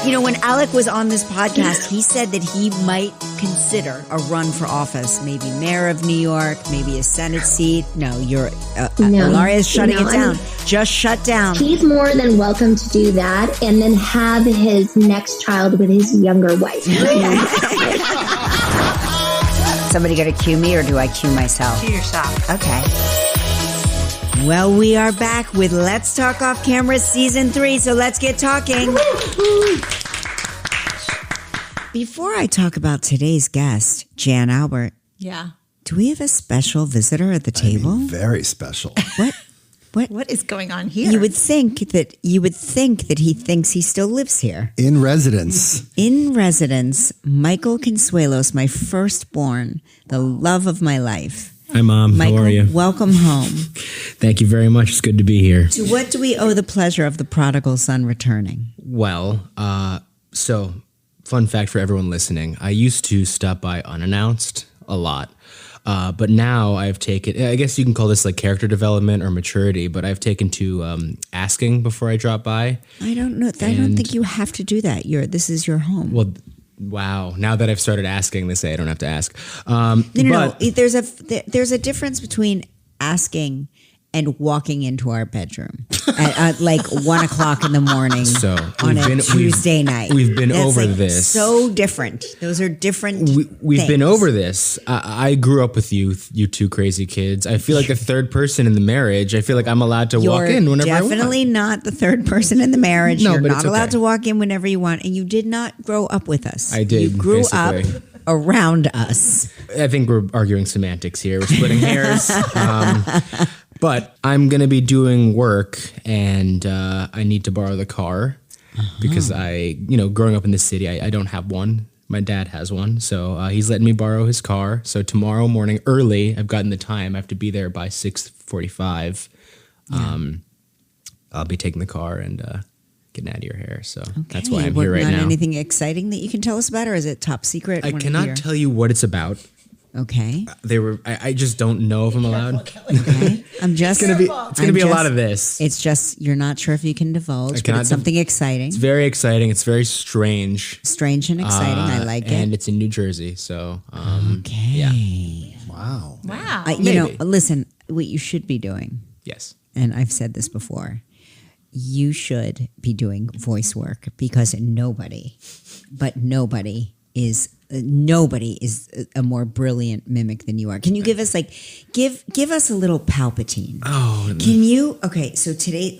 You know, when Alec was on this podcast, he said that he might consider a run for office, maybe mayor of New York, maybe a Senate seat. No, Hilaria's shutting it down. Just shut down. He's more than welcome to do that and then have his next child with his younger wife. Somebody going to cue me or do I cue myself? Cue yourself. Okay. Well, we are back with Let's Talk Off Camera Season 3, so let's get talking. Before I talk about today's guest, Jan Albert. Yeah. Do we have a special visitor at the table? I mean, very special. What is going on here? You would think that he thinks he still lives here. In residence. In residence, Michael Consuelos, my firstborn, the love of my life. Hi, Mom. Michael, how are you? Welcome home. Thank you very much. It's good to be here. To what do we owe the pleasure of the prodigal son returning? Well, so fun fact for everyone listening. I used to stop by unannounced a lot. But now I've taken, I guess you can call this like character development or maturity, but I've taken to asking before I drop by. I don't know. I don't think you have to do that. This is your home. Well, wow. Now that I've started asking, they say I don't have to ask. No. There's a difference between asking and walking into our bedroom at like 1 o'clock in the morning on a Tuesday night. We've been over this. So different. Those are different We've been over this. I grew up with you two crazy kids. I feel like the third person in the marriage. I feel like I'm allowed to walk in whenever I want. You're definitely not the third person in the marriage. No, You're but not allowed to walk in whenever you want. And you did not grow up with us. I did. You grew basically. up around us. I think we're arguing semantics here. We're splitting hairs. But I'm going to be doing work and I need to borrow the car because growing up in the city, I don't have one. My dad has one. So he's letting me borrow his car. So tomorrow morning early, I've gotten the time. I have to be there by 6:45. I'll be taking the car and getting out of your hair. So that's why I'm here right now. Anything exciting that you can tell us about, or is it top secret? I cannot tell you what it's about. Okay. I just don't know if I'm allowed. Okay. It's gonna be a lot of this. It's just you're not sure if you can divulge, but it's something exciting. It's very exciting. It's very strange. Strange and exciting. I like it. And it's in New Jersey, so okay. Yeah. Wow. Listen, what you should be doing. Yes. And I've said this before. You should be doing voice work because nobody is a more brilliant mimic than you are. Can you give us give us a little Palpatine? Oh, can you? Okay, so today,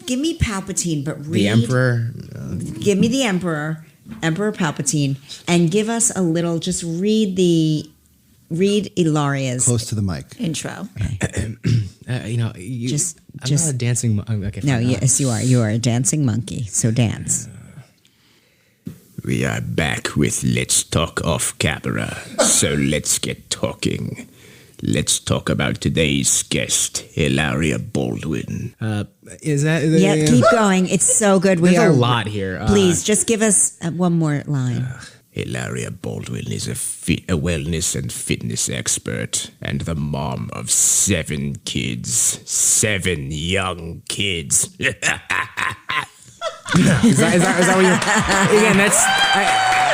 give me Palpatine, but read the Emperor. Give me the Emperor Palpatine, and give us a little. Just read Hilaria's close to the mic intro. Okay. I'm not a dancing. Okay. No, yes, you are. You are a dancing monkey. So dance. We are back with Let's Talk Off Camera, so let's get talking. Let's talk about today's guest, Hilaria Baldwin. Keep going. It's so good. There's a lot here. Please, just give us one more line. Hilaria Baldwin is a wellness and fitness expert and the mom of 7 kids. 7 young kids. Is that what you're... Again,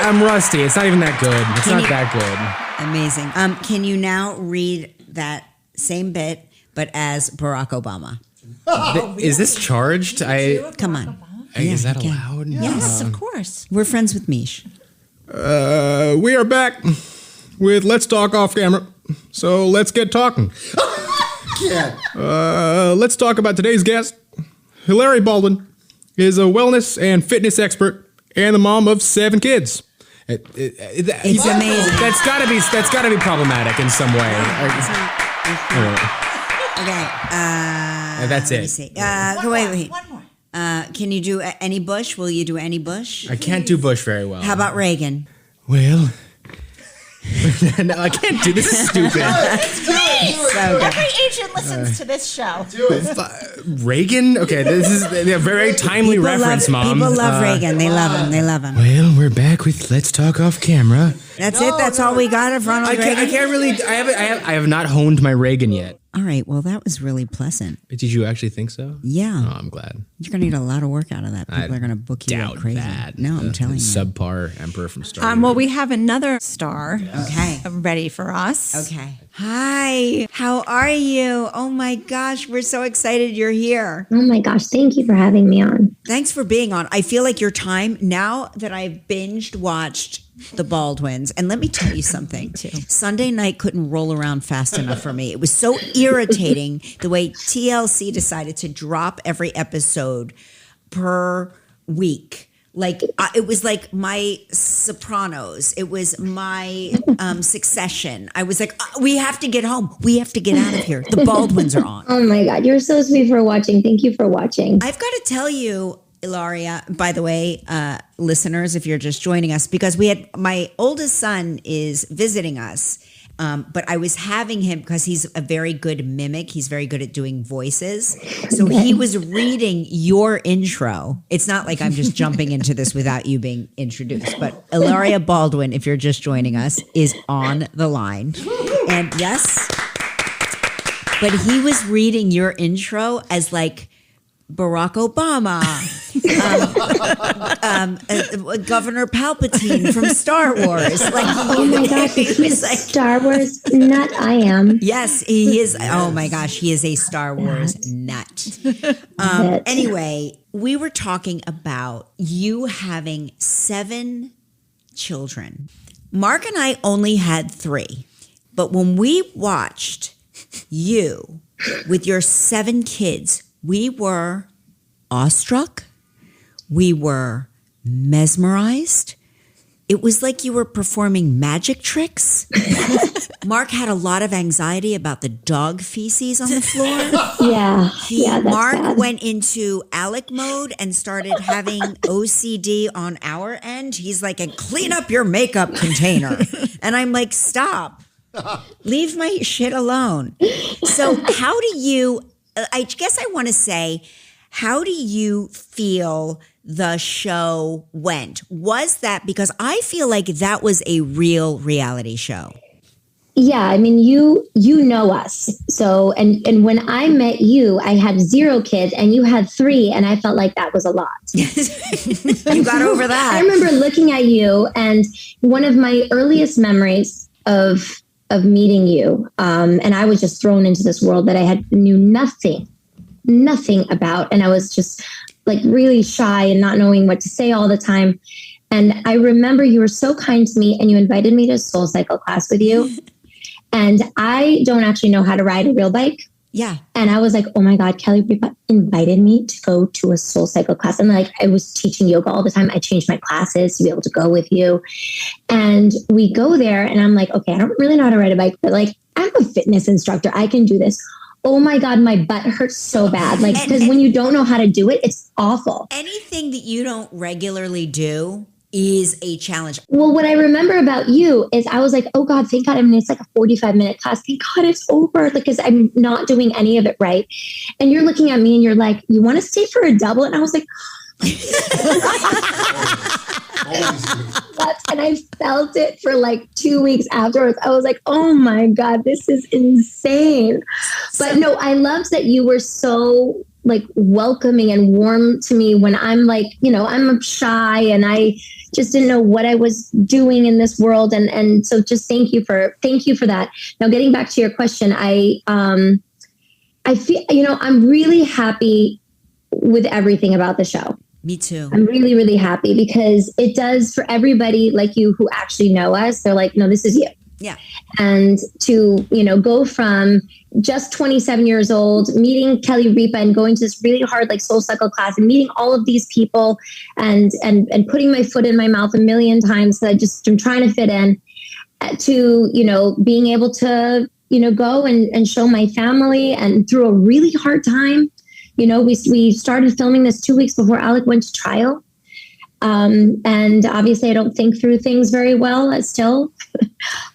I'm rusty. It's not even that good. It's not that good. Amazing. Can you now read that same bit, but as Barack Obama? Is this charged? Come on. Is that allowed? Yes, of course. We're friends with Mish. We are back with Let's Talk Off Camera. So let's get talking. Let's talk about today's guest. Hilaria Baldwin is a wellness and fitness expert and the mom of 7 kids. It's amazing. That's gotta be problematic in some way. Okay. That's it. Let me see. Wait. One more. Can you do any Bush? Will you do any Bush? I can't do Bush very well. How about Reagan? Well, no, I can't do this. Is stupid. Every agent listens to this show. Do it. Reagan? Okay, this is a very timely reference, Mom. People love Reagan. They love him. They love him. Well, we're back with Let's Talk Off Camera. That's it. That's all we got of Ronald Reagan. I can't really. I have not honed my Reagan yet. All right. Well, that was really pleasant. Did you actually think so? Yeah. Oh, I'm glad. You're going to get a lot of work out of that. People are going to book you like Doubt crazy. that. No, I'm telling you. Subpar Emperor from Star Wars. Well, we have another star. Okay. Ready for us. Okay. Hi. How are you? Oh my gosh. We're so excited you're here. Oh my gosh, thank you for having me on. Thanks for being on. I feel like your time, now that I've binged watched the Baldwins, and let me tell you something too. Sunday night couldn't roll around fast enough for me. It was so irritating the way TLC decided to drop every episode per week. Like it was like my Sopranos. It was my Succession. I was like, we have to get home. We have to get out of here. The Baldwins are on. Oh my God, you're so sweet for watching. Thank you for watching. I've got to tell you, Hilaria, by the way, listeners, if you're just joining us, because my oldest son is visiting us. But I was having him because he's a very good mimic. He's very good at doing voices. So he was reading your intro. It's not like I'm just jumping into this without you being introduced. But Hilaria Baldwin, if you're just joining us, is on the line. And yes, but he was reading your intro as like Barack Obama, Governor Palpatine from Star Wars. Like, Oh my gosh, he was he's like, Star Wars nut I am. yes, he is. Oh my gosh, he is a Star Wars nut. Anyway, we were talking about you having 7 children. Mark and I only had 3, but when we watched you with your 7 kids, we were awestruck. We were mesmerized. It was like you were performing magic tricks. Mark had a lot of anxiety about the dog feces on the floor. Yeah, that's Mark bad. went into Alec mode and started having OCD on our end. He's like, and clean up your makeup container. And I'm like, stop. Leave my shit alone. So how do you, I guess I want to say, how do you feel the show went? Was that, because I feel like that was a real reality show. Yeah, I mean, you know us. So, and when I met you, I had 0 kids and you had 3, and I felt like that was a lot. You got over that. I remember looking at you, and one of my earliest memories of meeting you, and I was just thrown into this world that I knew nothing about, and I was just like really shy and not knowing what to say all the time. And I remember you were so kind to me, and you invited me to a Soul Cycle class with you. And I don't actually know how to ride a real bike. Yeah. And I was like, oh my God, Kelly Ripa invited me to go to a Soul Cycle class. And like, I was teaching yoga all the time. I changed my classes to be able to go with you. And we go there, and I'm like, okay, I don't really know how to ride a bike, but like, I'm a fitness instructor. I can do this. Oh my God, my butt hurts so bad. Like, because when you don't know how to do it, it's awful. Anything that you don't regularly do is a challenge. Well, what I remember about you is I was like, oh God, thank God. I mean, it's like a 45-minute class. Thank God it's over, because I'm not doing any of it right. And you're looking at me and you're like, you want to stay for a double? And I was like, and I felt it for like 2 weeks afterwards. I was like, oh my God, this is insane. But no, I loved that you were so like welcoming and warm to me when I'm like, I'm shy and I just didn't know what I was doing in this world. And so just thank you for that. Now, getting back to your question, I feel, I'm really happy with everything about the show. Me too. I'm really, really happy because it does for everybody like you who actually know us. They're like, no, this is you. Yeah. And to, go from just 27 years old, meeting Kelly Ripa and going to this really hard, like Soul Cycle class and meeting all of these people and putting my foot in my mouth a million times. So I'm trying to fit in to, being able to, go and show my family and through a really hard time. We started filming this 2 weeks before Alec went to trial. And obviously I don't think through things very well still.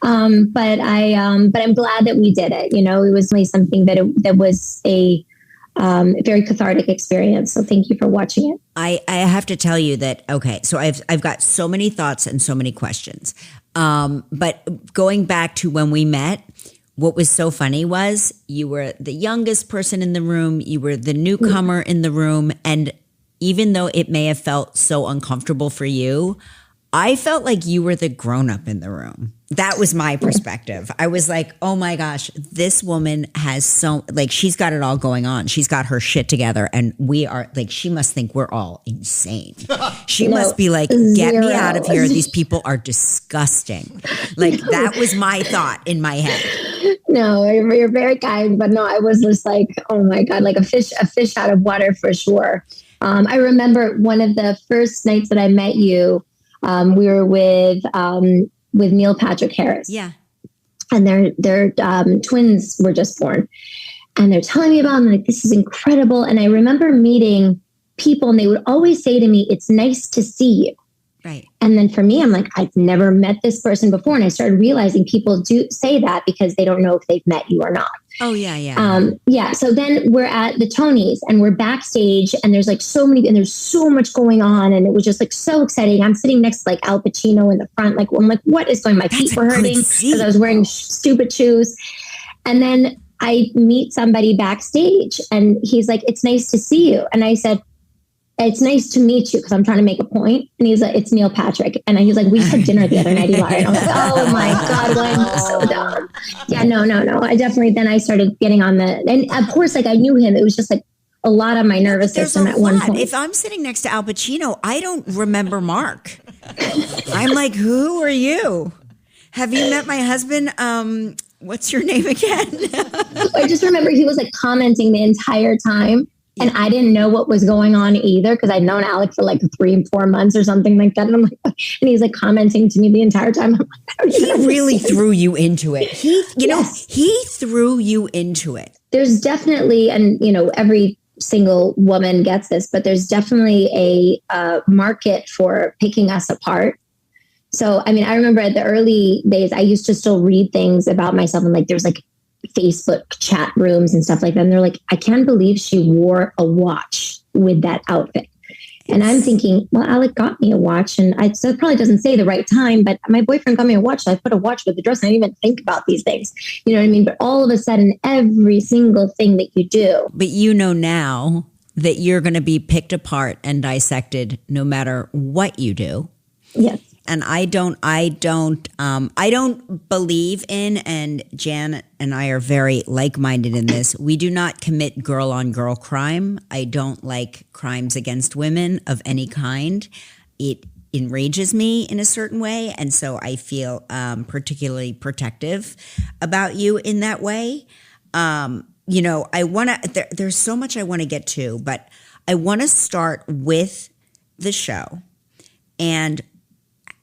But I'm glad that we did it. It was really something that was a very cathartic experience. So thank you for watching it. I have to tell you that, okay, so I've got so many thoughts and so many questions. But going back to when we met, what was so funny was you were the youngest person in the room. You were the newcomer in the room. And even though it may have felt so uncomfortable for you, I felt like you were the grown-up in the room. That was my perspective. I was like, oh my gosh, this woman has she's got it all going on. She's got her shit together. And we are like, she must think we're all insane. She must be like, get me out of here. These people are disgusting. Like that was my thought in my head. No, you're very kind. But no, I was just like, oh my God, like a fish out of water for sure. I remember one of the first nights that I met you, we were with Neil Patrick Harris. Yeah. And their twins were just born. And they're telling me about them, like, this is incredible. And I remember meeting people and they would always say to me, it's nice to see you. Right. And then for me, I'm like, I've never met this person before. And I started realizing people do say that because they don't know if they've met you or not. Oh, yeah. Yeah. So then we're at the Tonys and we're backstage and there's like there's so much going on. And it was just like so exciting. I'm sitting next to like Al Pacino in the front. Like, I'm like, what is going on? My feet were hurting because I was wearing stupid shoes. And then I meet somebody backstage and he's like, it's nice to see you. And I said, it's nice to meet you because I'm trying to make a point. And he's like, it's Neil Patrick. And he's like, we had dinner the other night, Hilaria. And I was like, oh my God, why am I so dumb? Yeah, no. Then I started getting on and of course, like I knew him. It was just like a lot of my nervous system at one point. If I'm sitting next to Al Pacino, I don't remember Mark. I'm like, who are you? Have you met my husband? What's your name again? I just remember he was like commenting the entire time. And I didn't know what was going on either because I'd known Alec for like 3 or 4 months or something like that. And I'm like, and he's like commenting to me the entire time. I'm like, he really threw you into it. He threw you into it. There's definitely, and every single woman gets this, but there's definitely a market for picking us apart. So, I mean, I remember at the early days, I used to still read things about myself and like, there's like Facebook chat rooms and stuff like that. And they're like, I can't believe she wore a watch with that outfit. And I'm thinking, well, Alec got me a watch and so it probably doesn't say the right time, but my boyfriend got me a watch. So I put a watch with the dress and I didn't even think about these things. You know what I mean? But all of a sudden, every single thing that you do. But you know now that you're going to be picked apart and dissected no matter what you do. Yes. And I don't believe in, and Jan and I are very like-minded in this. We do not commit girl-on-girl crime. I don't like crimes against women of any kind. It enrages me in a certain way, and so I feel particularly protective about you in that way. I want to. There's so much I want to get to, but I want to start with the show, and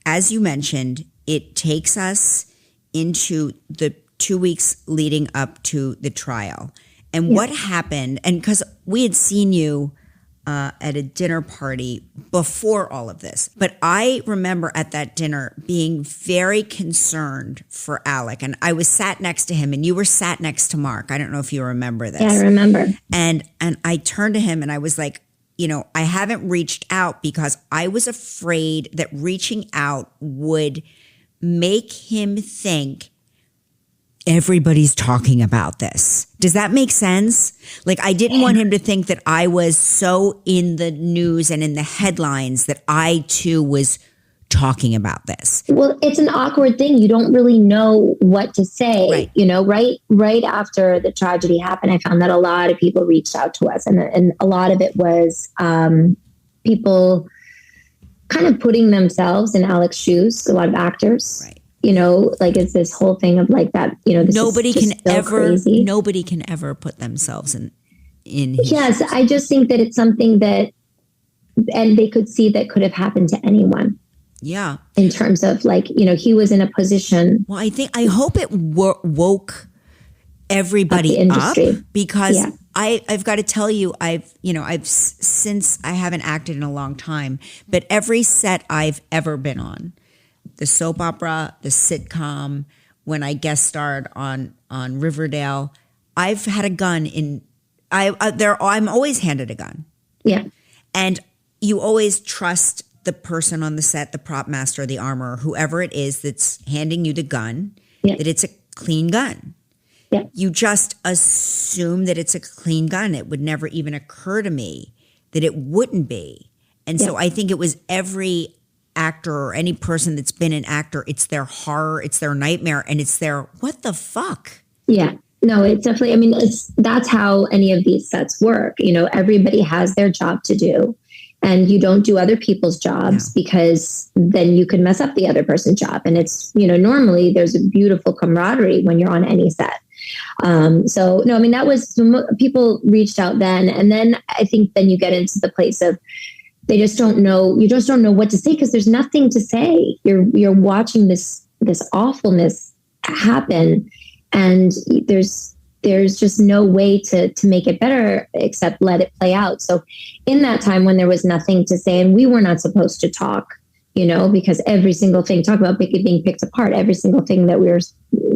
as you mentioned, it takes us into the 2 weeks leading up to the trial. And what happened, and because we had seen you at a dinner party before all of this, but I remember at that dinner being very concerned for Alec. And I was sat next to him and you were sat next to Mark. I don't know if you remember this. Yeah, I remember. And I turned to him and I was like, I haven't reached out because I was afraid that reaching out would make him think everybody's talking about this. Does that make sense? Like, I didn't want him to think that I was so in the news and in the headlines that I too was talking about this. Well, it's an awkward thing. You don't really know what to say. Right. Right after the tragedy happened, I found that a lot of people reached out to us, and a lot of it was people kind of putting themselves in Alec's shoes. A lot of actors, right? Like it's this whole thing of like that. This nobody is can ever. Crazy. Nobody can ever put themselves in. Yes, I just think that it's something that, and they could see that could have happened to anyone. Yeah. In terms of like, he was in a position. Well, I hope it woke everybody up because I've got to tell you, since I haven't acted in a long time, but every set I've ever been on, the soap opera, the sitcom, when I guest starred on Riverdale, I've had a gun I'm always handed a gun. Yeah. And you always trust the person on the set, the prop master, the armorer, whoever it is that's handing you the gun, that it's a clean gun. Yeah. you just assume that it's a clean gun. It would never even occur to me that it wouldn't be. And so I think it was every actor or any person that's been an actor, it's their horror, it's their nightmare, and it's their, what the fuck? Yeah. No, it's definitely, I mean, that's how any of these sets work. You know, everybody has their job to do, and you don't do other people's jobs because then you could mess up the other person's job. And it's, you know, normally there's a beautiful camaraderie when you're on any set. So no, I mean, that was, people reached out then. And then I think then you get into the place of, they just don't know, you just don't know what to say because there's nothing to say. You're watching this awfulness happen, and there's just no way to make it better except let it play out. So in that time when there was nothing to say, and we were not supposed to talk, you know, because every single thing, talk about being picked apart, every single thing that we were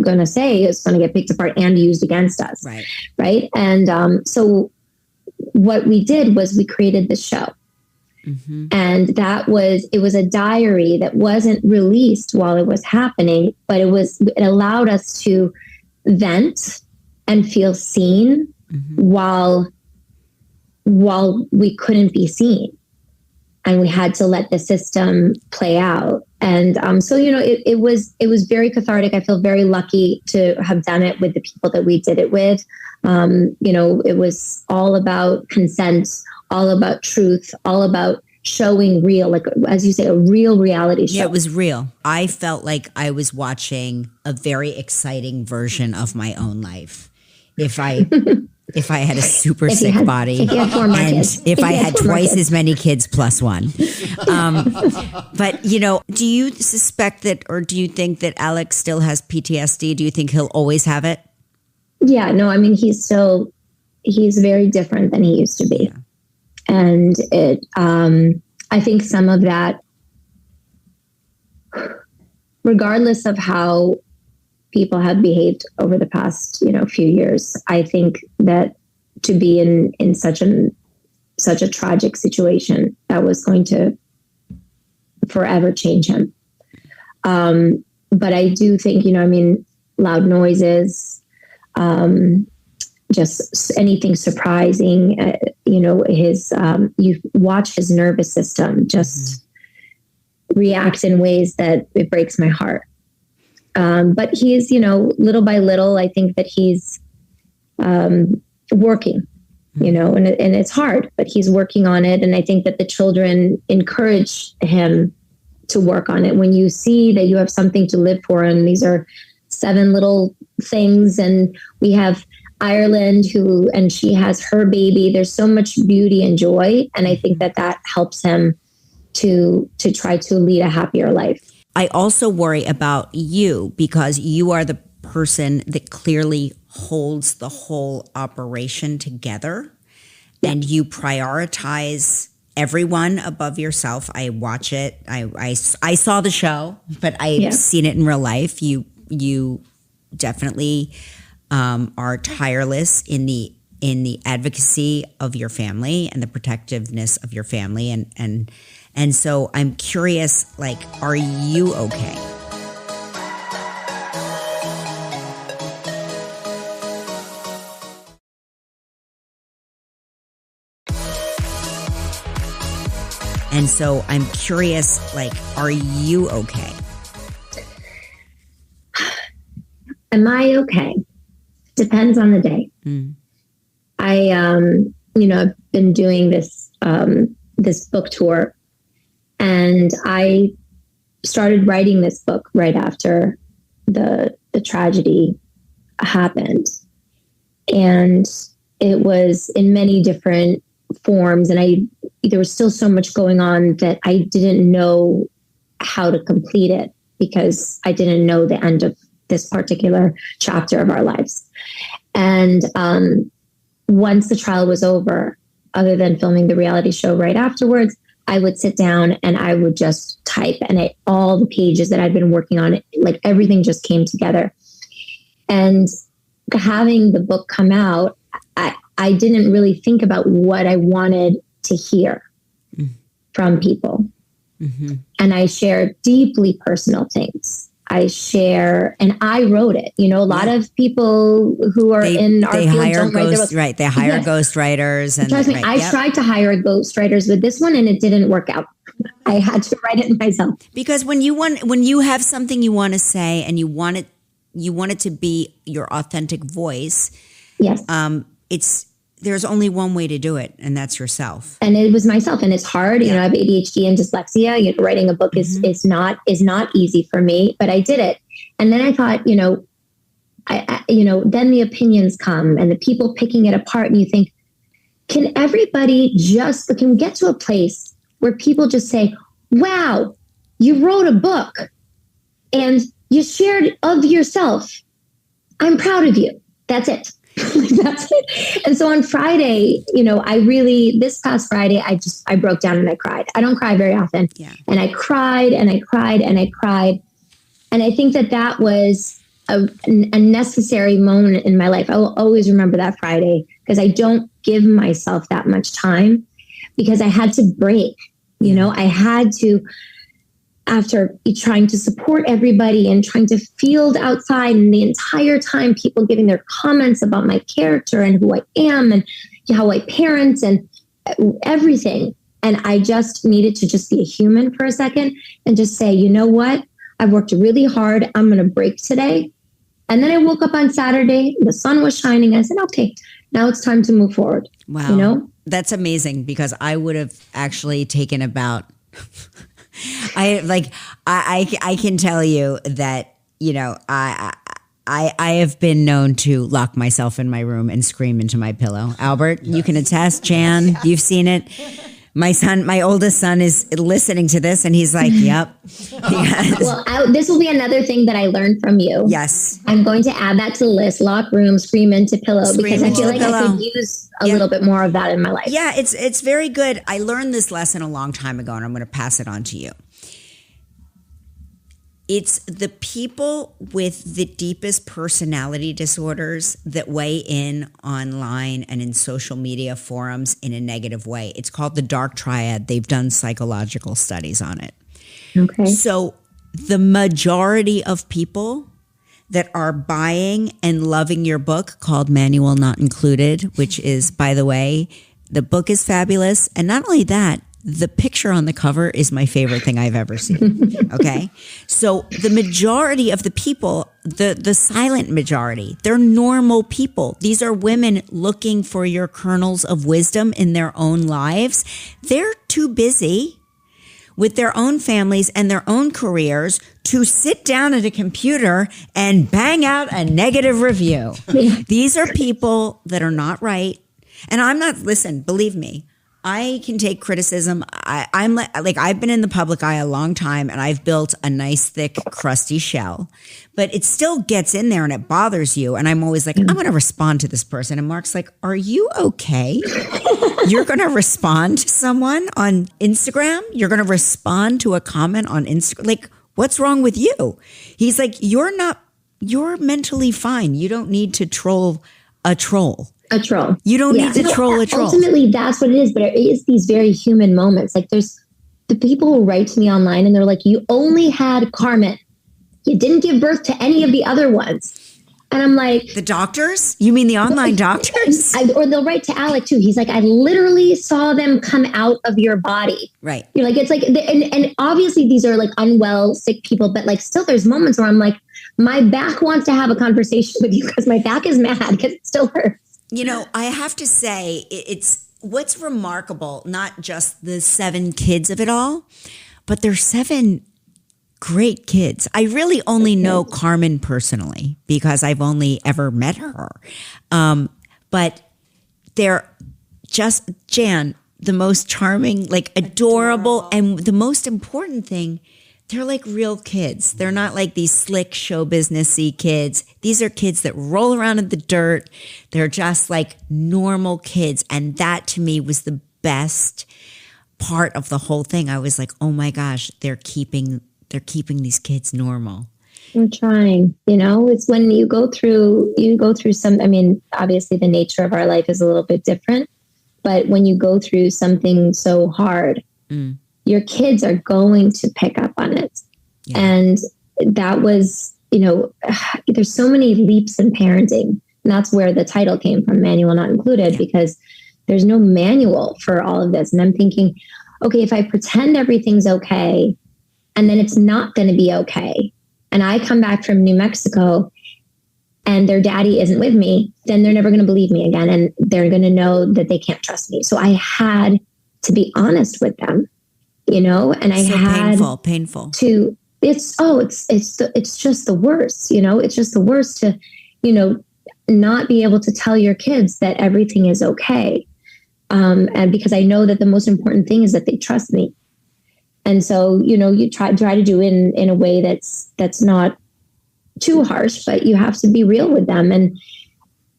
going to say is going to get picked apart and used against us. Right. And so what we did was we created this show. Mm-hmm. And it was a diary that wasn't released while it was happening, but it allowed us to vent and feel seen while we couldn't be seen. And we had to let the system play out. And so, you know, it was very cathartic. I feel very lucky to have done it with the people that we did it with. You know, it was all about consent, all about truth, all about showing real, like, as you say, a real reality show. Yeah, it was real. I felt like I was watching a very exciting version of my own life. If I had a super sick body, if I had twice as many kids plus one. But, you know, do you suspect that, or do you think that Alex still has PTSD? Do you think he'll always have it? Yeah, no, I mean, he's very different than he used to be. Yeah. And I think some of that, regardless of how people have behaved over the past, you know, few years, I think that to be in such a tragic situation, that was going to forever change him. But I do think, you know, I mean, loud noises, just anything surprising, you know, you watch his nervous system just react in ways that it breaks my heart. But he's, you know, little by little, I think that he's working, you know, and it's hard, but he's working on it. And I think that the children encourage him to work on it. When you see that you have something to live for, and these are 7 little things, and we have Ireland and she has her baby. There's so much beauty and joy. And I think that helps him to try to lead a happier life. I also worry about you because you are the person that clearly holds the whole operation together, and you prioritize everyone above yourself. I watch it. I saw the show, but I've seen it in real life. You definitely are tireless in the advocacy of your family and the protectiveness of your family, and so I'm curious, like, are you okay? And so I'm curious, like, are you okay? Am I okay? Depends on the day. I, you know, I've been doing this book tour, and I started writing this book right after the tragedy happened. And it was in many different forms. And there was still so much going on that I didn't know how to complete it because I didn't know the end of this particular chapter of our lives. And once the trial was over, other than filming the reality show right afterwards, I would sit down and I would just type, and all the pages that I'd been working on, like everything just came together. And having the book come out, I didn't really think about what I wanted to hear from people. Mm-hmm. And I shared deeply personal things. I share, and I wrote it. You know, a lot of people who are in our field don't write their books. Right. They hire ghost writers. And trust me, I tried to hire ghost writers with this one and it didn't work out. I had to write it myself. Because when you have something you want to say and you want it to be your authentic voice. Yes. There's only one way to do it, and that's yourself. And it was myself, and it's hard. You know, I have ADHD and dyslexia. You know, writing a book is not easy for me, but I did it. And then I thought, you know, then the opinions come and the people picking it apart, and you think, can we get to a place where people just say, wow, you wrote a book and you shared of yourself. I'm proud of you. That's it. That's it. And so on Friday, you know, this past Friday, I broke down and I cried. I don't cry very often. Yeah. And I cried and I cried and I cried. And I think that was a necessary moment in my life. I will always remember that Friday because I don't give myself that much time because I had to break, you know, I had to, after trying to support everybody and trying to field outside and the entire time people giving their comments about my character and who I am and how I parent and everything. And I just needed to just be a human for a second and just say, you know what? I've worked really hard. I'm going to break today. And then I woke up on Saturday, the sun was shining. I said, okay, now it's time to move forward. Wow. You know, that's amazing because I would have actually taken about I can tell you that, you know, I have been known to lock myself in my room and scream into my pillow. Albert, you can attest. Jan, you've seen it. My oldest son is listening to this and he's like, yep. Yes. Well, this will be another thing that I learned from you. Yes. I'm going to add that to the list. Lock room, scream into pillow, because I feel like I could use a little bit more of that in my life. Yeah, it's very good. I learned this lesson a long time ago and I'm going to pass it on to you. It's the people with the deepest personality disorders that weigh in online and in social media forums in a negative way. It's called the dark triad. They've done psychological studies on it. Okay. So the majority of people that are buying and loving your book, called Manual Not Included, which is, by the way, the book is fabulous. And not only that, the picture on the cover is my favorite thing I've ever seen. Okay. So the majority of the people, the silent majority, they're normal people. These are women looking for your kernels of wisdom in their own lives. They're too busy with their own families and their own careers to sit down at a computer and bang out a negative review. These are people that are not right. And listen, believe me, I can take criticism. I'm like I've been in the public eye a long time and I've built a nice, thick, crusty shell, but it still gets in there and it bothers you. And I'm always like, I'm going to respond to this person. And Mark's like, are you okay? You're going to respond to someone on Instagram? You're going to respond to a comment on Instagram? Like, what's wrong with you? He's like, you're mentally fine. You don't need to troll a troll. A troll. You don't need to troll a troll. Ultimately, that's what it is. But it is these very human moments. Like there's the people who write to me online and they're like, you only had Carmen. You didn't give birth to any of the other ones. And I'm like. The doctors? You mean the online doctors? Or they'll write to Alec too. He's like, I literally saw them come out of your body. Right. You're like, it's like, and obviously these are like unwell, sick people. But like still there's moments where I'm like, my back wants to have a conversation with you because my back is mad because it still hurts. You know, I have to say, it's what's remarkable, not just the 7 kids of it all, but there's 7 great kids. I really only know Carmen personally because I've only ever met her. But they're just, Jan, the most charming, like adorable. And the most important thing, they're like real kids. They're not like these slick show businessy kids. These are kids that roll around in the dirt. They're just like normal kids. And that to me was the best part of the whole thing. I was like, oh my gosh, they're keeping these kids normal. We're trying, you know, it's when you go through some, I mean, obviously the nature of our life is a little bit different, but when you go through something so hard, your kids are going to pick up on it. Yeah. And that was, there's so many leaps in parenting. And that's where the title came from, Manual Not Included, because there's no manual for all of this. And I'm thinking, okay, if I pretend everything's okay, and then it's not going to be okay, and I come back from New Mexico and their daddy isn't with me, then they're never going to believe me again. And they're going to know that they can't trust me. So I had to be honest with them, and I had painful to, it's just the worst, it's just the worst to, not be able to tell your kids that everything is okay. And because I know that the most important thing is that they trust me. And so, you try to do it in a way that's not too harsh, but you have to be real with them.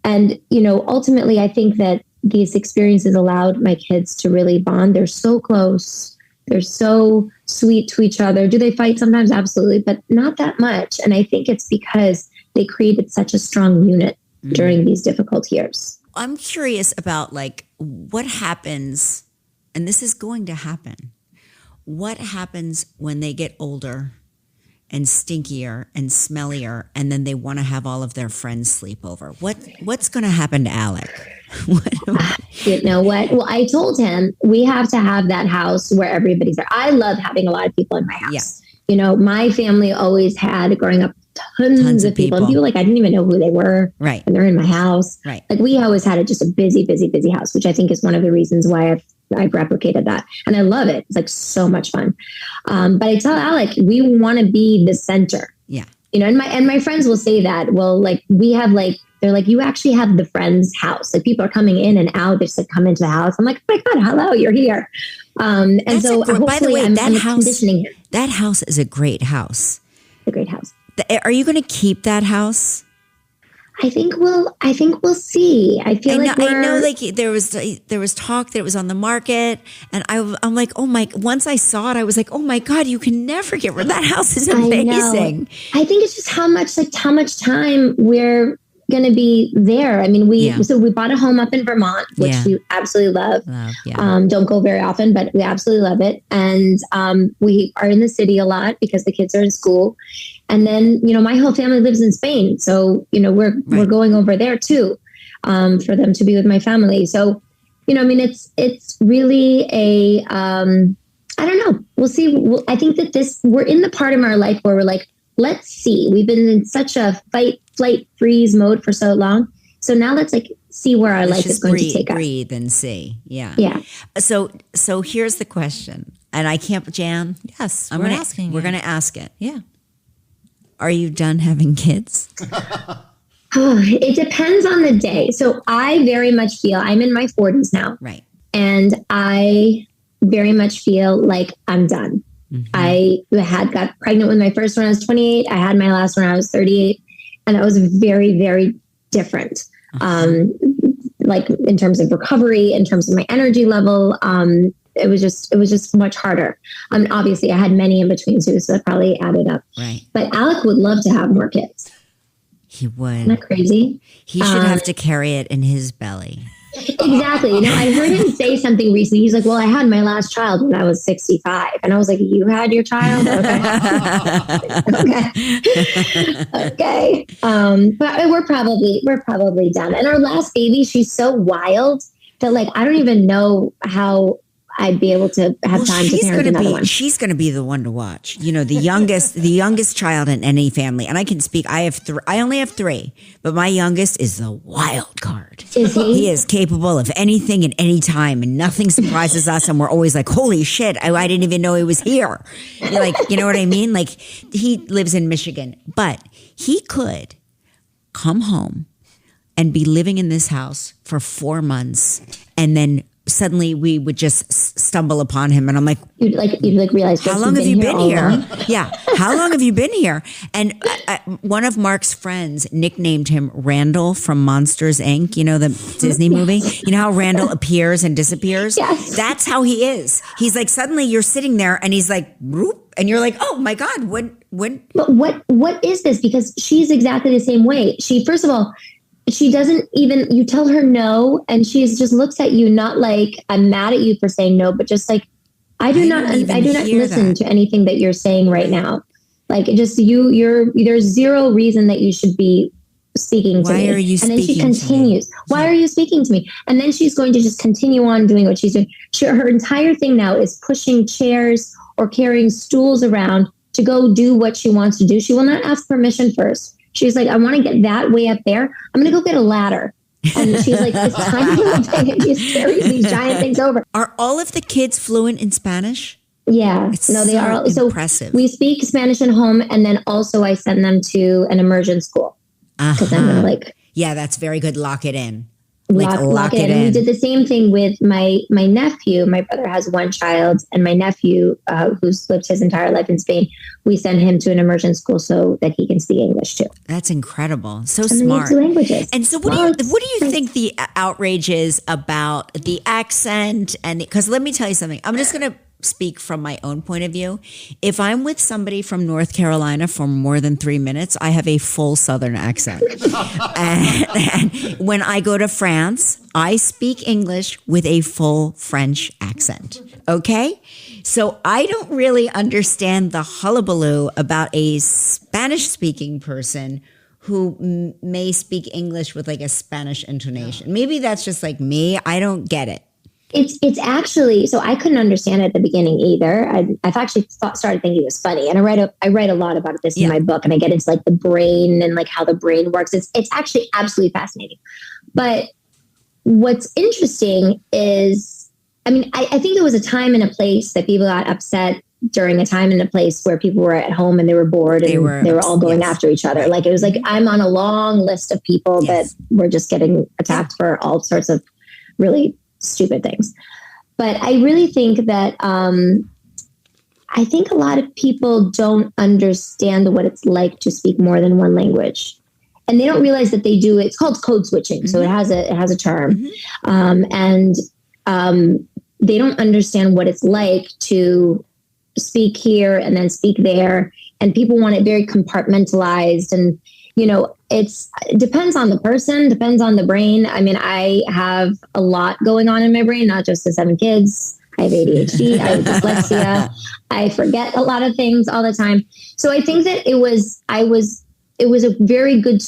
And ultimately, I think that these experiences allowed my kids to really bond. They're so close. They're so sweet to each other. Do they fight sometimes? Absolutely, but not that much. And I think it's because they created such a strong unit during these difficult years. I'm curious about what happens, and this is going to happen. What happens when they get older and stinkier and smellier, and then they want to have all of their friends sleep over? What's going to happen to Alec? You know what? Well, I told him we have to have that house where everybody's there. I love having a lot of people in my house. Yeah. My family always had, growing up, tons of people. And people I didn't even know who they were. Right. And they're in my house. Right. We always had just a busy, busy, busy house, which I think is one of the reasons why I've replicated that. And I love it. It's so much fun. But I tell Alec, we want to be the center. Yeah. And my friends will say that, well, we have they're like, you actually have the friend's house. People are coming in and out. They just come into the house. I'm like, oh my God, hello, you're here. And that's so by the way, I'm house, conditioning him. That house is a great house. It's a great house. Are you going to keep that house? I think we'll see. I know there was talk that it was on the market, and I'm like, oh my! Once I saw it, I was like, oh my God, you can never get rid of that house. Is amazing. I think it's just how much time we're going to be there. I mean, we bought a home up in Vermont, which we absolutely love. Don't go very often, but we absolutely love it. And we are in the city a lot because the kids are in school. And then, my whole family lives in Spain. So, we're going over there too, for them to be with my family. So, it's really I don't know. We'll see. I think that we're in the part of our life where we're like, let's see. We've been in such a fight, flight, freeze mode for so long. So now let's see where our life is going to take us. Breathe and see. Yeah. Yeah. So here's the question. And I can't, Jan. Yes. We're going to ask it. Yeah. Are you done having kids? It depends on the day. So I very much feel I'm in my 40s now. Right. And I very much feel like I'm done. Mm-hmm. I got pregnant with my first one when I was 28. I had my last one when I was 38. And that was very, very different. In terms of recovery, in terms of my energy level, it was just much harder. Obviously I had many in between too, so that probably added up. Right. But Alec would love to have more kids. He would. Isn't that crazy? He should have to carry it in his belly. Exactly. I heard him say something recently. He's like, well, I had my last child when I was 65. And I was like, you had your child? Okay. But we're probably done. And our last baby, she's so wild that I don't even know how I'd be able to have time to parent another one. She's going to be the one to watch. The youngest child in any family. And I can speak. I only have 3, but my youngest is the wild card. Is he? He is capable of anything at any time, and nothing surprises us. And we're always like, holy shit, I didn't even know he was here. You know what I mean? He lives in Michigan, but he could come home and be living in this house for 4 months, and then suddenly we would just stumble upon him, and I'm like, you'd realize, how long have you been here? Yeah, how long have you been here? And one of Mark's friends nicknamed him Randall from Monsters Inc. The Disney movie. You know how Randall appears and disappears? Yes. That's how he is. He's like, suddenly you're sitting there and he's like, whoop, and you're like, oh my God, when? But what is this? Because she's exactly the same way. First of all, she doesn't even, you tell her no, and she just looks at you, not like I'm mad at you for saying no, but just like, I do not listen to anything that you're saying right now. Like just there's zero reason that you should be speaking to me. Why are you and then she speaking to me? continues, why are you speaking to me? And then she's going to just continue on doing what she's doing. Her entire thing now is pushing chairs or carrying stools around to go do what she wants to do. She will not ask permission first. She's like, I want to get that way up there. I'm going to go get a ladder. And she's like this tiny little thing, and she's carrying these giant things over. Are all of the kids fluent in Spanish? Yeah, It's they are. So impressive. we speak Spanish at home, and then also I send them to an immersion school because I'm gonna yeah, that's very good. Lock it in. Lock it in. And we did the same thing with my nephew. My brother has one child, and my nephew, who's lived his entire life in Spain, we send him to an immersion school so that he can speak English too. That's incredible. So And smart. then 2 languages. And so, what do you think the outrage is about the accent? And because let me tell you something, I'm just going to speak from my own point of view. If I'm with somebody from North Carolina for more than 3 minutes, I have a full Southern accent. and when I go to France, I speak English with a full French accent. Okay? So I don't really understand the hullabaloo about a Spanish-speaking person who may speak English with like a Spanish intonation. Maybe that's just like me. I don't get it. It's actually, so I couldn't understand it at the beginning either. I've actually started thinking it was funny, and I write a lot about this in my book, and I get into like the brain and like how the brain works. It's actually absolutely fascinating. But what's interesting is, I mean, I think there was a time and a place that people got upset during a time and a place where people were at home and they were bored and they were all going after each other. Like it was like, I'm on a long list of people that were just getting attacked for all sorts of really stupid things. But I really think that I think a lot of people don't understand what it's like to speak more than one language, and they don't realize that they do. It's called code switching, so it has a term, and they don't understand what it's like to speak here and then speak there, and people want it very compartmentalized. And it depends on the person, depends on the brain. I mean, I have a lot going on in my brain, not just the 7 kids. I have ADHD, I have dyslexia. I forget a lot of things all the time. So I think that it was a very good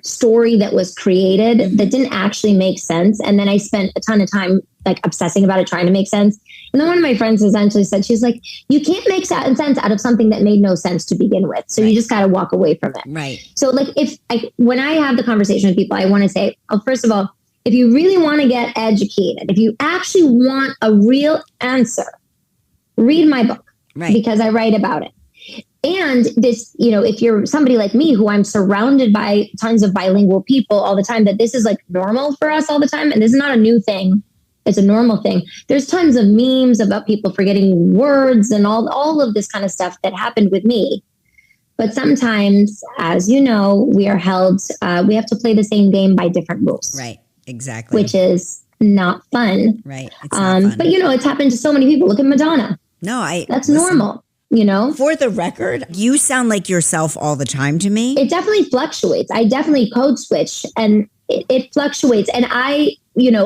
story that was created that didn't actually make sense. And then I spent a ton of time like obsessing about it, trying to make sense. And then one of my friends essentially said, she's like, you can't make sense out of something that made no sense to begin with. So you just got to walk away from it. Right. So like when I have the conversation with people, I want to say, first of all, if you really want to get educated, if you actually want a real answer, read my book, because I write about it. And this, if you're somebody like me, who I'm surrounded by tons of bilingual people all the time, that this is like normal for us all the time. And this is not a new thing. It's a normal thing. There's tons of memes about people forgetting words and all of this kind of stuff that happened with me. But sometimes, as you know, we are held, we have to play the same game by different rules. Right. Exactly. Which is not fun. Right. It's not fun. But it's happened to so many people. Look at Madonna. That's normal. For the record, you sound like yourself all the time to me. It definitely fluctuates. I definitely code switch, and it fluctuates. And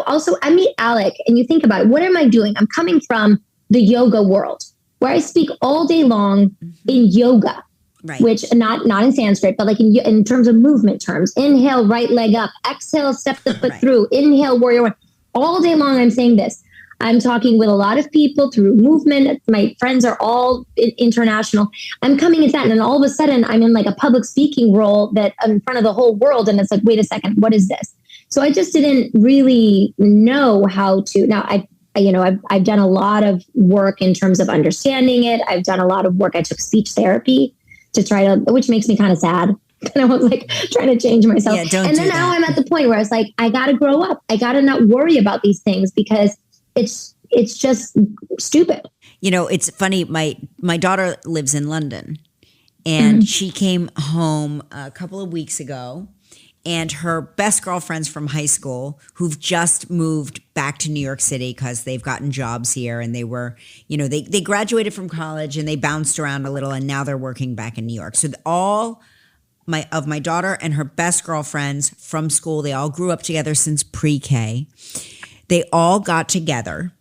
also I meet Alec, and you think about it. What am I doing? I'm coming from the yoga world where I speak all day long in yoga, which not in Sanskrit, but like in terms of movement terms. Inhale, right leg up. Exhale, step the foot through. Inhale, warrior one. All day long, I'm saying this. I'm talking with a lot of people through movement. My friends are all international. I'm coming into that. And then all of a sudden I'm in like a public speaking role that in front of the whole world. And it's like, wait a second, what is this? So I just didn't really know how to. Now I've done a lot of work in terms of understanding it. I've done a lot of work. I took speech therapy to try to, which makes me kind of sad. And I was like trying to change myself. And then now I'm at the point where I was like, I got to grow up. I got to not worry about these things because it's just stupid. It's funny. My daughter lives in London, and she came home a couple of weeks ago, and her best girlfriends from high school who've just moved back to New York City because they've gotten jobs here, and they were, they graduated from college and they bounced around a little, and now they're working back in New York. So all of my daughter and her best girlfriends from school, they all grew up together since pre-K. They all got together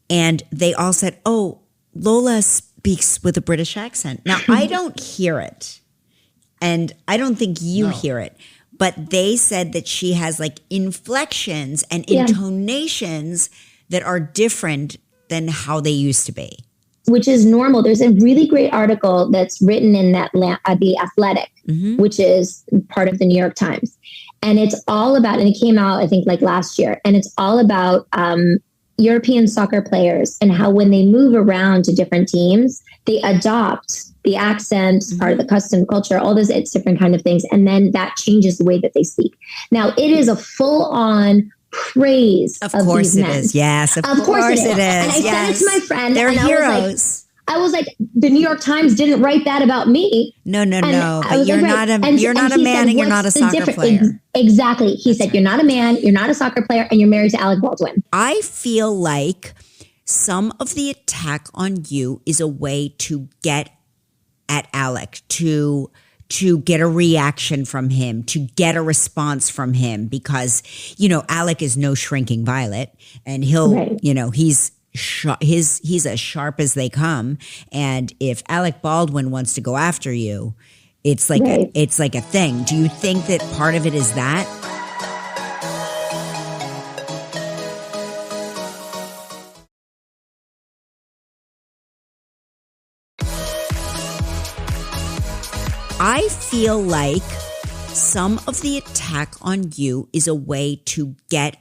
and they all said, oh, Lola speaks with a British accent. Now, I don't hear it, and I don't think you hear it, but they said that she has like inflections and intonations that are different than how they used to be. Which is normal. There's a really great article that's written in that The Athletic, which is part of the New York Times. And it's all about, and it came out, I think, like last year, and it's all about European soccer players and how when they move around to different teams, they adopt the accent, part of the custom culture, all those it's different kind of things. And then that changes the way that they speak. Now, it is a full-on praise of course these it men. is. Yes, of course it is. And I sent it to my friend. They're and heroes. I was like, the New York Times didn't write that about me. No. But you're not a man and you're not a soccer player. Exactly. He said, you're not a man, you're not a soccer player, and you're married to Alec Baldwin. I feel like some of the attack on you is a way to get at Alec, to get a reaction from him, to get a response from him, because, Alec is no shrinking violet, and he'll, he's as sharp as they come. And if Alec Baldwin wants to go after you, it's like it's like a thing. Do you think that part of it is that? I feel like some of the attack on you is a way to get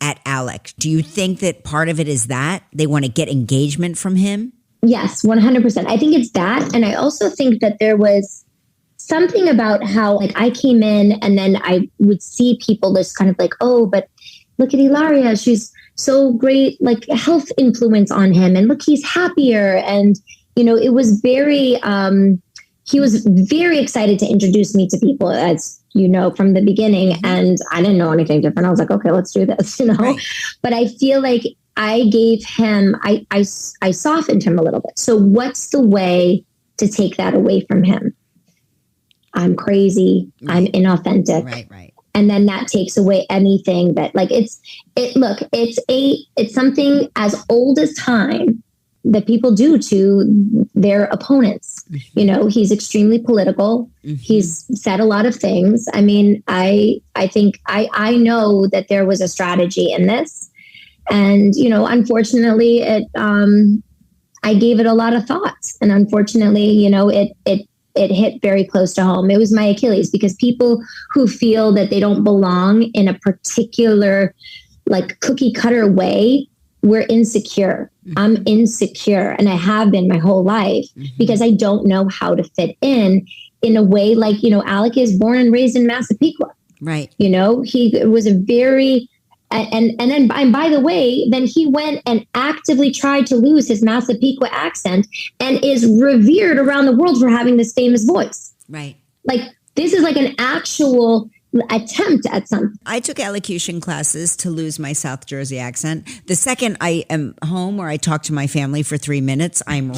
at Alec. Do you think that part of it is that they want to get engagement from him? Yes, 100%. I think it's that. And I also think that there was something about how like I came in and then I would see people just kind of like, oh, but look at Hilaria. She's so great, like health influence on him. And look, he's happier. And, it was very, he was very excited to introduce me to people, as from the beginning. And I didn't know anything different. I was like, okay, let's do this, Right. But I feel like I gave him, I softened him a little bit. So what's the way to take that away from him? I'm crazy. Right. I'm inauthentic. Right. And then that takes away anything that it's something as old as time that people do to their opponents. He's extremely political. He's said a lot of things. I mean, I think I know that there was a strategy in this, and, unfortunately I gave it a lot of thought, and unfortunately, it hit very close to home. It was my Achilles, because people who feel that they don't belong in a particular like cookie cutter way, we're insecure. I'm insecure, and I have been my whole life because I don't know how to fit in a way like, Alec is born and raised in Massapequa. Right. He was a very, and by the way, then he went and actively tried to lose his Massapequa accent and is revered around the world for having this famous voice. Right. Like this is like an actual attempt at something. I took elocution classes to lose my South Jersey accent. The second I am home or I talk to my family for 3 minutes, I'm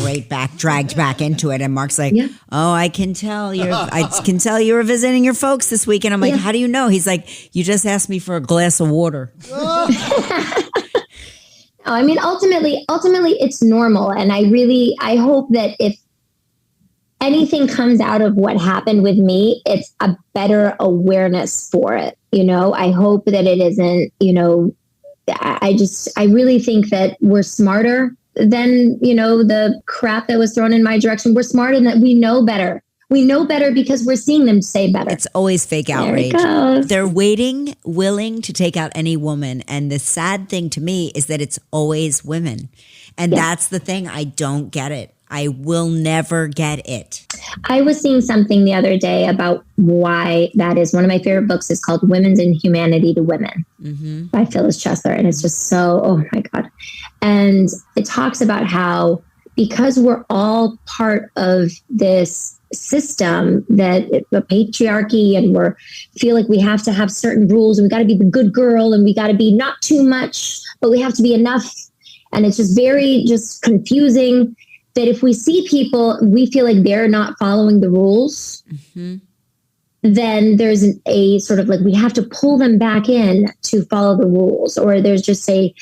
dragged back into it. And Mark's like, oh, I can tell you were visiting your folks this week. And I'm like, how do you know? He's like, you just asked me for a glass of water. I mean, ultimately it's normal. And I hope that if anything comes out of what happened with me, it's a better awareness for it. I hope that it isn't, I really think that we're smarter than, the crap that was thrown in my direction. We're smarter than that. We know better. We know better because we're seeing them say better. It's always fake outrage. They're willing to take out any woman. And the sad thing to me is that it's always women. And that's the thing. I don't get it. I will never get it. I was seeing something the other day about why that is. One of my favorite books is called Women's Inhumanity to Women by Phyllis Chesler. And it's just so, oh my God. And it talks about how because we're all part of this system that the patriarchy, and feel like we have to have certain rules, and we got to be the good girl, and we got to be not too much, but we have to be enough. And it's just very confusing. That if we see people, we feel like they're not following the rules, then there's a sort of like we have to pull them back in to follow the rules. Or there's just a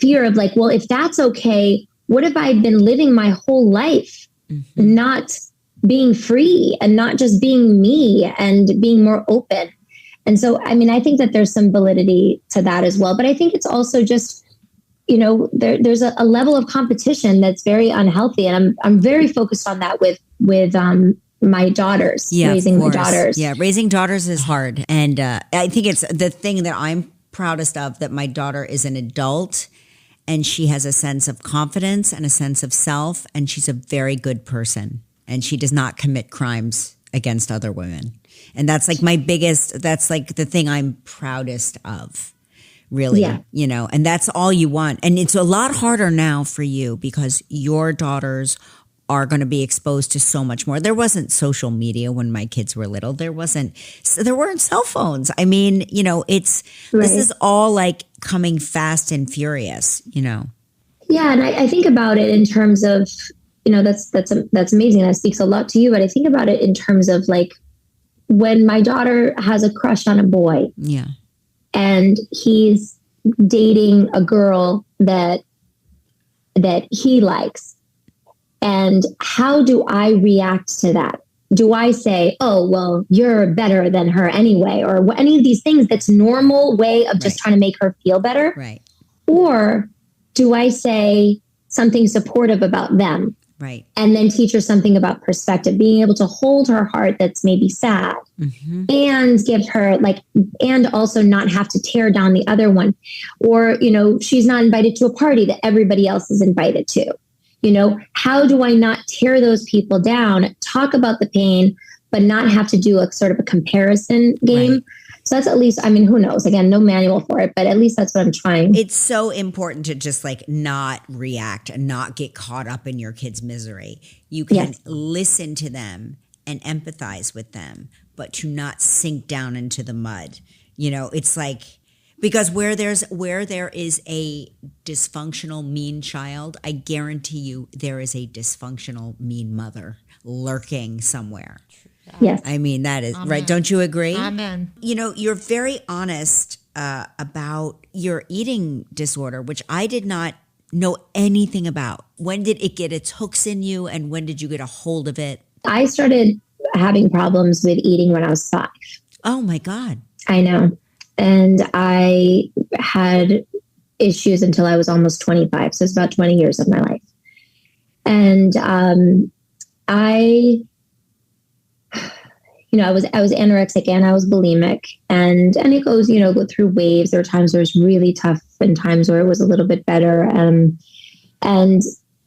fear of like, well, if that's okay, what if I'd been living my whole life not being free and not just being me and being more open? And so, I mean, I think that there's some validity to that as well. But I think it's also just, you know, there's a level of competition that's very unhealthy. And I'm very focused on that with my daughters, raising my daughters. Yeah, raising daughters is hard. And I think it's the thing that I'm proudest of, that my daughter is an adult and she has a sense of confidence and a sense of self, and she's a very good person, and she does not commit crimes against other women. And that's like that's like the thing I'm proudest of, really, you know, and that's all you want. And it's a lot harder now for you because your daughters are going to be exposed to so much more. There wasn't social media when my kids were little. There weren't cell phones. I mean, you know, this is all like coming fast and furious, you know? Yeah. And I think about it in terms of, you know, that's amazing. That speaks a lot to you, but I think about it in terms of like when my daughter has a crush on a boy, and he's dating a girl that he likes. And how do I react to that? Do I say, oh, well, you're better than her anyway, or any of these things that's normal way of just trying to make her feel better? Right. Or do I say something supportive about them? Right. And then teach her something about perspective, being able to hold her heart that's maybe sad, and give her and also not have to tear down the other one. Or, you know, she's not invited to a party that everybody else is invited to. You know, how do I not tear those people down, talk about the pain, but not have to do a sort of a comparison game? Right. So that's at least, I mean, who knows? Again, no manual for it, but at least that's what I'm trying. It's so important to just like not react and not get caught up in your kids' misery. You can listen to them and empathize with them, but to not sink down into the mud. You know, it's like, because where there is a dysfunctional, mean child, I guarantee you there is a dysfunctional, mean mother lurking somewhere. Yes. I mean, that is Amen. right. Don't you agree? Amen. You know, you're very honest about your eating disorder, which I did not know anything about. When did it get its hooks in you, and when did you get a hold of it? I started having problems with eating when I was 5. Oh, my God. I know. And I had issues until I was almost 25. So it's about 20 years of my life. And I was anorexic and I was bulimic, and it goes, you know, go through waves. There were times where it was really tough and times where it was a little bit better. And,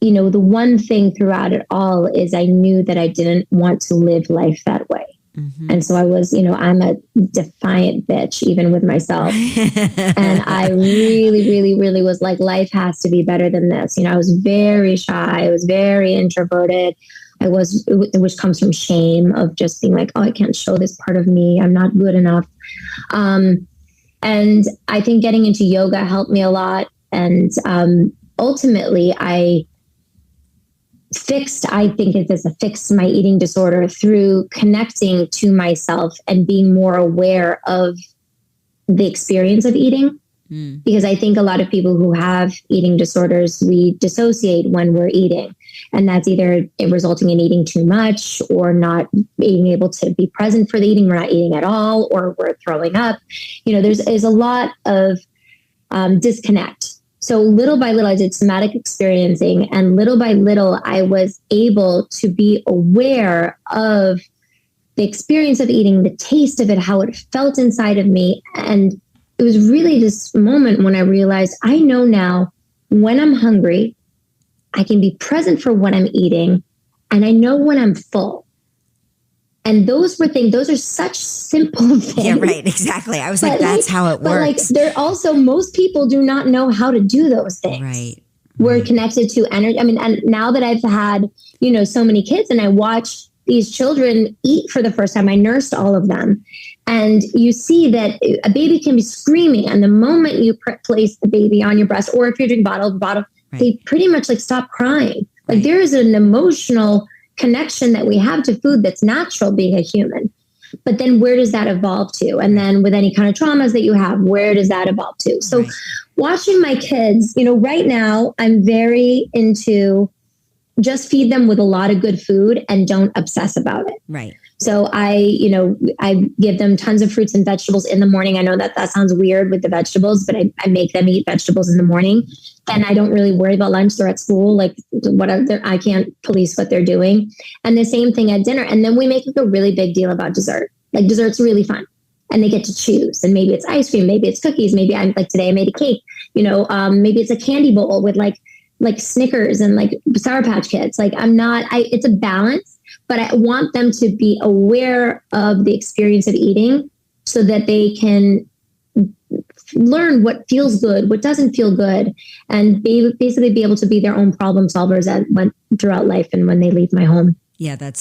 you know, the one thing throughout it all is I knew that I didn't want to live life that way. And so I was, you know, I'm a defiant bitch, even with myself. And I really, really, really was like, life has to be better than this. You know, I was very shy. I was very introverted. Which comes from shame of just being like, oh, I can't show this part of me. I'm not good enough. And I think getting into yoga helped me a lot. And ultimately, I fixed my eating disorder through connecting to myself and being more aware of the experience of eating. Because I think a lot of people who have eating disorders, we dissociate when we're eating. And that's either resulting in eating too much or not being able to be present for the eating. We're not eating at all, or we're throwing up. You know, there's a lot of disconnect. So little by little, I did somatic experiencing, and little by little, I was able to be aware of the experience of eating, the taste of it, how it felt inside of me. And it was really this moment when I realized, I know now when I'm hungry, I can be present for what I'm eating, and I know when I'm full. And those are such simple things. Yeah, right. Exactly. I was like, that's how it works. But like, they're also, most people do not know how to do those things. Right. We're connected to energy. I mean, and now that I've had, you know, so many kids and I watch these children eat for the first time, I nursed all of them. And you see that a baby can be screaming. And the moment you place the baby on your breast, or if you're drinking bottle, right, they pretty much like stop crying. Like there is an emotional connection that we have to food that's natural being a human. But then where does that evolve to? And then with any kind of traumas that you have, where does that evolve to? So watching my kids, right now I'm very into just feed them with a lot of good food and don't obsess about it. Right. So I give them tons of fruits and vegetables in the morning. I know that sounds weird with the vegetables, but I make them eat vegetables in the morning. And I don't really worry about lunch. They're at school, like whatever. I can't police what they're doing. And the same thing at dinner. And then we make a really big deal about dessert. Like dessert's really fun. And they get to choose. And maybe it's ice cream, maybe it's cookies, maybe I'm like today I made a cake, maybe it's a candy bowl with like Snickers and like Sour Patch Kids. Like it's a balance. But I want them to be aware of the experience of eating so that they can learn what feels good, what doesn't feel good, and basically be able to be their own problem solvers throughout life and when they leave my home. Yeah, that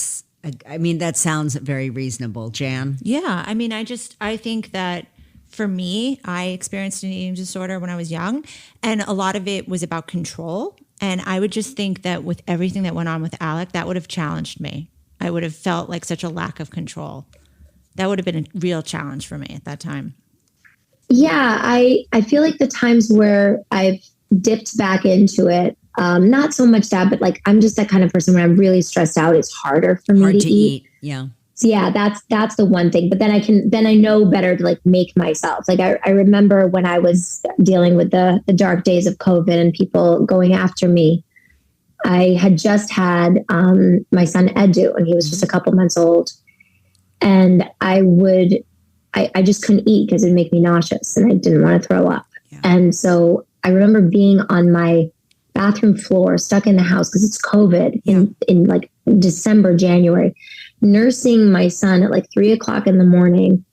sounds very reasonable. Jan? Yeah, I think that for me, I experienced an eating disorder when I was young, and a lot of it was about control. And I would just think that with everything that went on with Alec, that would have challenged me. I would have felt like such a lack of control. That would have been a real challenge for me at that time. Yeah, I feel like the times where I've dipped back into it, not so much that, but like I'm just that kind of person when I'm really stressed out, it's harder for me to eat. Yeah. So yeah, that's the one thing. But then I know better to like make myself. Like I remember when I was dealing with the dark days of COVID and people going after me. I had just had my son Edu, and he was just a couple months old. And I just couldn't eat because it'd make me nauseous and I didn't want to throw up. Yeah. And so I remember being on my bathroom floor, stuck in the house because it's COVID in like December, January, nursing my son at like 3:00 in the morning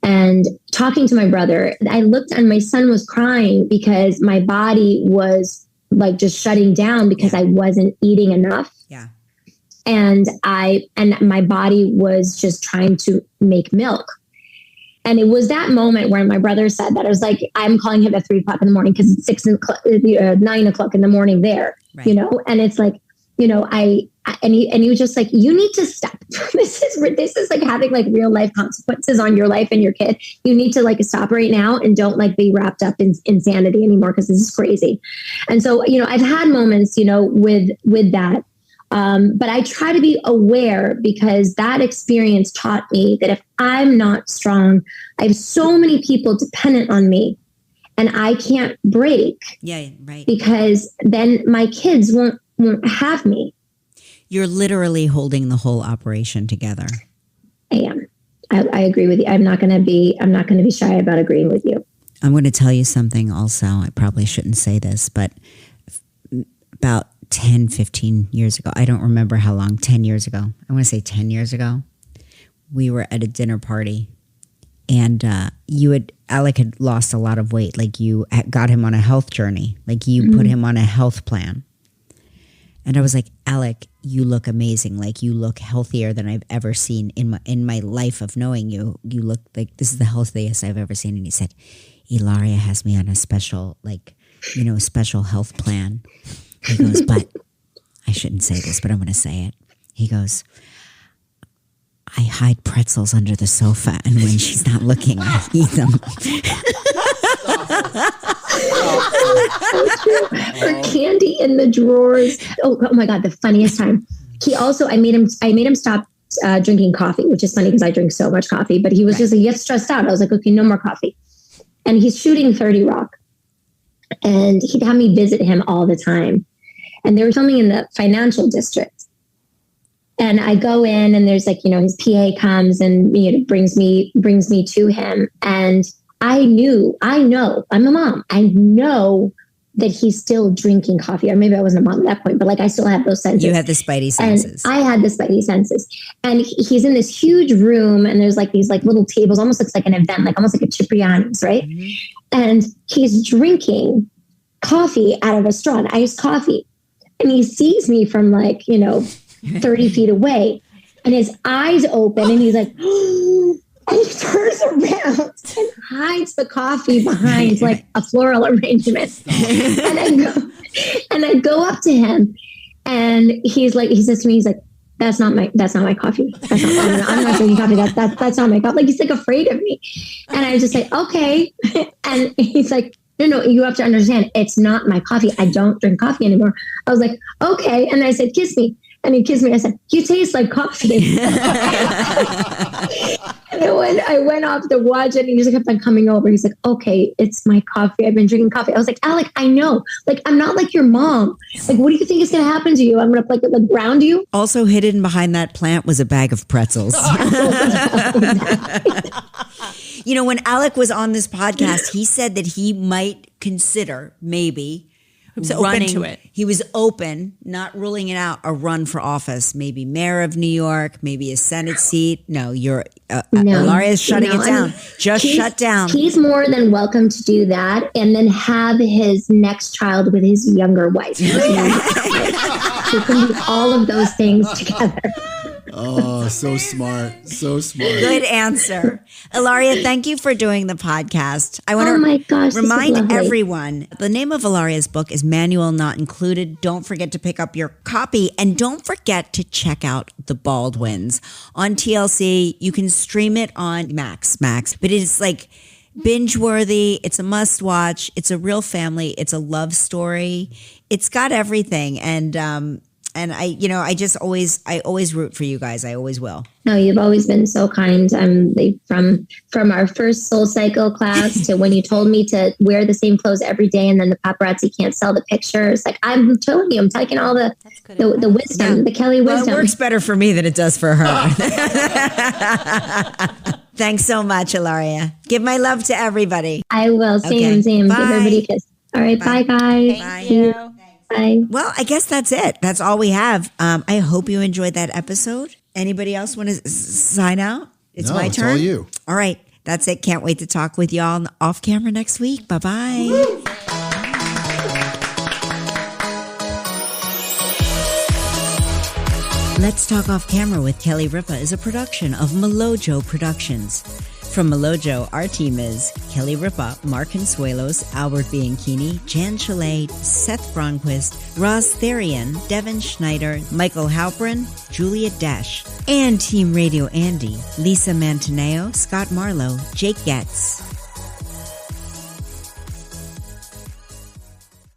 and talking to my brother. I looked and my son was crying because my body was like just shutting down because I wasn't eating enough. Yeah. And my body was just trying to make milk. And it was that moment where my brother said that. I was like, I'm calling him at 3:00 in the morning because it's 9:00 in the morning there, right. And it's like, and he was just like, you need to stop. This is like having like real life consequences on your life and your kid. You need to like stop right now and don't like be wrapped up in insanity anymore because this is crazy. And so, I've had moments, with that. But I try to be aware because that experience taught me that if I'm not strong, I have so many people dependent on me and I can't break. Yeah, right. Because then my kids won't have me. You're literally holding the whole operation together. I am. I agree with you. I'm not going to be shy about agreeing with you. I'm going to tell you something also. I probably shouldn't say this, but about 10, 15 years ago, I don't remember how long, 10 years ago. I want to say 10 years ago. We were at a dinner party and Alec had lost a lot of weight. Like you got him on a health journey. Like you put him on a health plan. And I was like, Alec, you look amazing. Like you look healthier than I've ever seen in my life of knowing you. You look like this is the healthiest I've ever seen. And he said, Hilaria has me on a special, special health plan. He goes, but I shouldn't say this, but I'm going to say it. He goes, I hide pretzels under the sofa, and when she's not looking, I eat them. Or candy in the drawers. Oh my God, the funniest time. He also, I made him stop drinking coffee, which is funny because I drink so much coffee, but he was just like, he gets stressed out. I was like, okay, no more coffee. And he's shooting 30 Rock. And he'd have me visit him all the time. And they were filming in the financial district. And I go in and there's like, his PA comes and brings me to him. And I know, I'm a mom. I know that he's still drinking coffee. Or maybe I wasn't a mom at that point, but like I still have those senses. You had the spidey senses. And I had the spidey senses. And he's in this huge room and there's like these like little tables, almost looks like an event, like almost like a Cipriani's, right? Mm-hmm. And he's drinking coffee out of a straw, an iced coffee. And he sees me from like, 30 feet away and his eyes open and he's like, and he turns around and hides the coffee behind like a floral arrangement. And I go up to him and he says to me, he's like, that's not my coffee. I'm not drinking coffee. That's not my coffee. Like, he's like afraid of me. And I was just like, okay. And he's like, no, you have to understand, it's not my coffee. I don't drink coffee anymore. I was like, okay. And I said, kiss me. And he kissed me. I said, you taste like coffee. And I went off to watch it, and he just kept on coming over. He's like, okay, it's my coffee. I've been drinking coffee. I was like, Alec, I know. Like, I'm not like your mom. Like, what do you think is going to happen to you? I'm going to like ground you? Also hidden behind that plant was a bag of pretzels. You know, when Alec was on this podcast, he said that he might consider maybe open to it. He was open, not ruling it out, a run for office, maybe mayor of New York, maybe a Senate seat. No, Hilaria is shutting it down. Shut down. He's more than welcome to do that, and then have his next child with his younger wife. He can do all of those things together. Oh, so smart. So smart. Good answer. Hilaria, thank you for doing the podcast. I want to remind everyone, the name of Hilaria's book is Manual Not Included. Don't forget to pick up your copy, and don't forget to check out The Baldwins on TLC. You can stream it on Max, but it is like binge worthy. It's a must watch. It's a real family. It's a love story. It's got everything. And I always root for you guys. I always will. No, you've always been so kind. From our first Soul Cycle class to when you told me to wear the same clothes every day, and then the paparazzi can't sell the pictures. Like, I'm telling you, I'm taking all the wisdom, the Kelly wisdom. Well, it works better for me than it does for her. Thanks so much, Hilaria. Give my love to everybody. I will. Same. Bye. Give everybody a kiss. All right. Bye guys. Thank you. Bye. Well, I guess that's it. That's all we have. I hope you enjoyed that episode. Anybody else want to sign out? It's my turn. It's all you. All right. That's it. Can't wait to talk with y'all off camera next week. Bye-bye. Woo! Let's Talk Off Camera with Kelly Ripa is a production of Melojo Productions. From Melojo, our team is Kelly Ripa, Mark Consuelos, Albert Bianchini, Jan Chalet, Seth Bronquist, Ross Therian, Devin Schneider, Michael Halprin, Julia Dash, and Team Radio Andy, Lisa Mantaneo, Scott Marlowe, Jake Getz.